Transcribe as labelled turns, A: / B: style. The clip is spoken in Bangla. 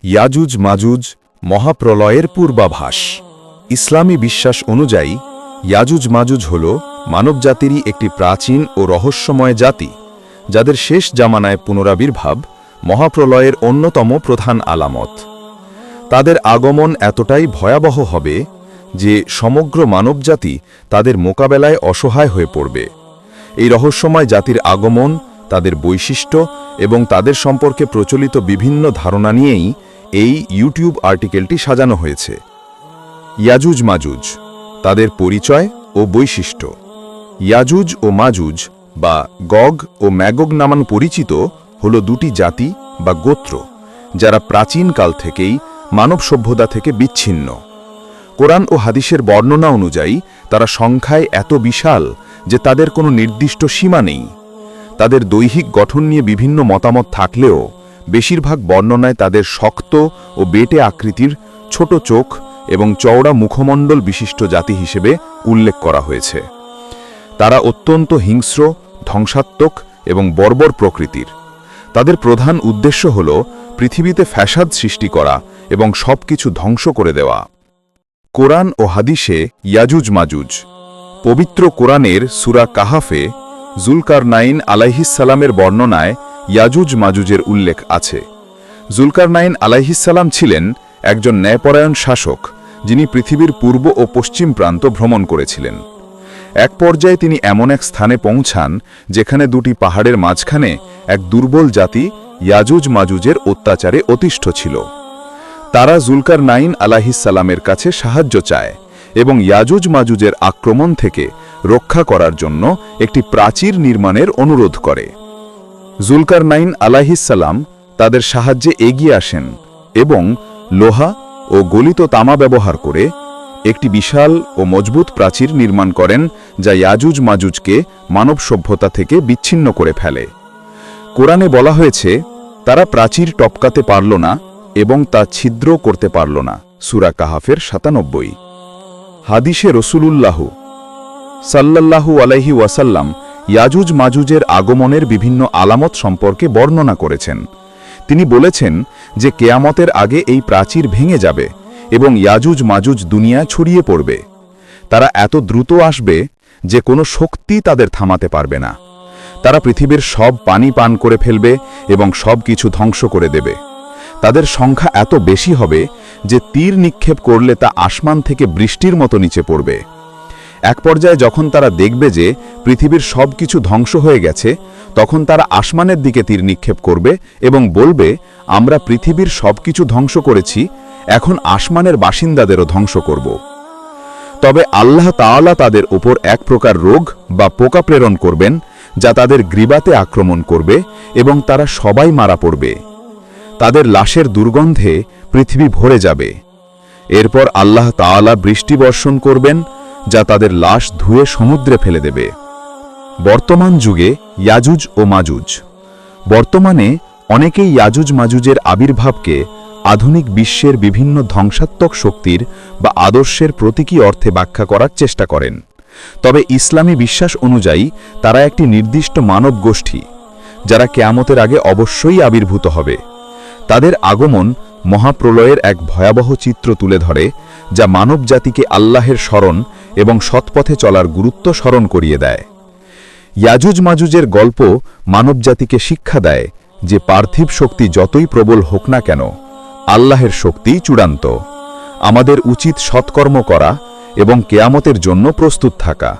A: ইয়াজুজ মাজুজ মহাপ্রলয়ের পূর্বাভাস। ইসলামী বিশ্বাস অনুযায়ী ইয়াজুজ মাজুজ হল মানবজাতিরই একটি প্রাচীন ও রহস্যময় জাতি, যাদের শেষ জামানায় পুনরাবির্ভাব মহাপ্রলয়ের অন্যতম প্রধান আলামত। তাদের আগমন এতটাই ভয়াবহ হবে যে সমগ্র মানবজাতি তাদের মোকাবেলায় অসহায় হয়ে পড়বে। এই রহস্যময় জাতির আগমন, তাদের বৈশিষ্ট্য এবং তাদের সম্পর্কে প্রচলিত বিভিন্ন ধারণা নিয়েই এই ইউটিউব আর্টিকেলটি সাজানো হয়েছে। ইয়াজুজ মাজুজ, তাদের পরিচয় ও বৈশিষ্ট্য। ইয়াজুজ ও মাজুজ বা গগ ও ম্যাগগ নামান পরিচিত হল দুটি জাতি বা গোত্র, যারা প্রাচীনকাল থেকেই মানব সভ্যতা থেকে বিচ্ছিন্ন। কোরআন ও হাদিসের বর্ণনা অনুযায়ী তারা সংখ্যায় এত বিশাল যে তাদের কোনো নির্দিষ্ট সীমা নেই। তাদের দৈহিক গঠন নিয়ে বিভিন্ন মতামত থাকলেও বেশিরভাগ বর্ণনায় তাদের শক্ত ও বেটে আকৃতির, ছোট চোখ এবং চওড়া মুখমণ্ডল বিশিষ্ট জাতি হিসেবে উল্লেখ করা হয়েছে। তারা অত্যন্ত হিংস্র, ধ্বংসাত্মক এবং বর্বর প্রকৃতির। তাদের প্রধান উদ্দেশ্য হল পৃথিবীতে ফ্যাসাদ সৃষ্টি করা এবং সবকিছু ধ্বংস করে দেওয়া। কোরআন ও হাদিসে ইয়াজুজ মাজুজ। পবিত্র কোরআনের সূরা কাহাফে জুলকারনাইন আলাইহিসসালামের বর্ণনায় ইয়াজুজ মাজুজের উল্লেখ আছে। জুলকারনাইন আলাইহিসসালাম ছিলেন একজন ন্যায়পরায়ণ শাসক, যিনি পৃথিবীর পূর্ব ও পশ্চিম প্রান্ত ভ্রমণ করেছিলেন। এক পর্যায়ে তিনি এমন এক স্থানে পৌঁছান যেখানে দুটি পাহাড়ের মাঝখানে এক দুর্বল জাতি ইয়াজুজ মাজুজের অত্যাচারে অতিষ্ঠ ছিল। তারা জুলকারনাইন আলাইহিসসালামের কাছে সাহায্য চায় এবং ইয়াজুজ মাজুজের আক্রমণ থেকে রক্ষা করার জন্য একটি প্রাচীর নির্মাণের অনুরোধ করে। জুলকারনাইন আলাইহিসসালাম তাদের সাহায্যে এগিয়ে আসেন এবং লোহা ও গলিত তামা ব্যবহার করে একটি বিশাল ও মজবুত প্রাচীর নির্মাণ করেন, যা ইয়াজুজ মাজুজকে মানব সভ্যতা থেকে বিচ্ছিন্ন করে ফেলে। কোরআনে বলা হয়েছে তারা প্রাচীর টপকাতে পারল না এবং তা ছিদ্র করতে পারল না। সূরা কাহাফের ৯৭। হাদিসে রাসূলুল্লাহ সাল্লাল্লাহু আলাইহি ওয়াসাল্লাম ইয়াজুজ মাজুজের আগমনের বিভিন্ন আলামত সম্পর্কে বর্ণনা করেছেন। তিনি বলেছেন যে কেয়ামতের আগে এই প্রাচীর ভেঙে যাবে এবং ইয়াজুজ মাজুজ দুনিয়ায় ছড়িয়ে পড়বে। তারা এত দ্রুত আসবে যে কোনো শক্তি তাদের থামাতে পারবে না। তারা পৃথিবীর সব পানি পান করে ফেলবে এবং সব কিছু ধ্বংস করে দেবে। তাদের সংখ্যা এত বেশি হবে যে তীর নিক্ষেপ করলে তা আসমান থেকে বৃষ্টির মতো নিচে পড়বে। এক পর্যায়ে যখন তারা দেখবে যে পৃথিবীর সব কিছু ধ্বংস হয়ে গেছে, তখন তারা আসমানের দিকে তীর নিক্ষেপ করবে এবং বলবে, আমরা পৃথিবীর সব কিছু ধ্বংস করেছি, এখন আসমানের বাসিন্দাদেরও ধ্বংস করব। তবে আল্লাহ তাআলা তাদের উপর এক প্রকার রোগ বা পোকা প্রেরণ করবেন, যা তাদের গ্রীবাতে আক্রমণ করবে এবং তারা সবাই মারা পড়বে। তাদের লাশের দুর্গন্ধে পৃথিবী ভরে যাবে। এরপর আল্লাহ তাআলা বৃষ্টি বর্ষণ করবেন, যা তাদের লাশ ধুয়ে সমুদ্রে ফেলে দেবে। বর্তমান যুগে ইয়াজুজ ও মাজুজ। বর্তমানে অনেকেই ইয়াজুজ মাজুজের আবির্ভাবকে আধুনিক বিশ্বের বিভিন্ন ধ্বংসাত্মক শক্তির বা আদর্শের প্রতীকী অর্থে ব্যাখ্যা করার চেষ্টা করেন। তবে ইসলামী বিশ্বাস অনুযায়ী তারা একটি নির্দিষ্ট মানব গোষ্ঠী, যারা কিয়ামতের আগে অবশ্যই আবির্ভূত হবে। তাদের আগমন মহাপ্রলয়ের এক ভয়াবহ চিত্র তুলে ধরে, যা মানব জাতিকে আল্লাহের স্মরণ এবং সৎপথে চলার গুরুত্ব স্মরণ করিয়ে দেয়। ইয়াজুজ মাজুজের গল্প মানবজাতিকে শিক্ষা দেয় যে পার্থিব শক্তি যতই প্রবল হোক না কেন, আল্লাহের শক্তি চূড়ান্ত। আমাদের উচিত সৎকর্ম করা এবং কিয়ামতের জন্য প্রস্তুত থাকা।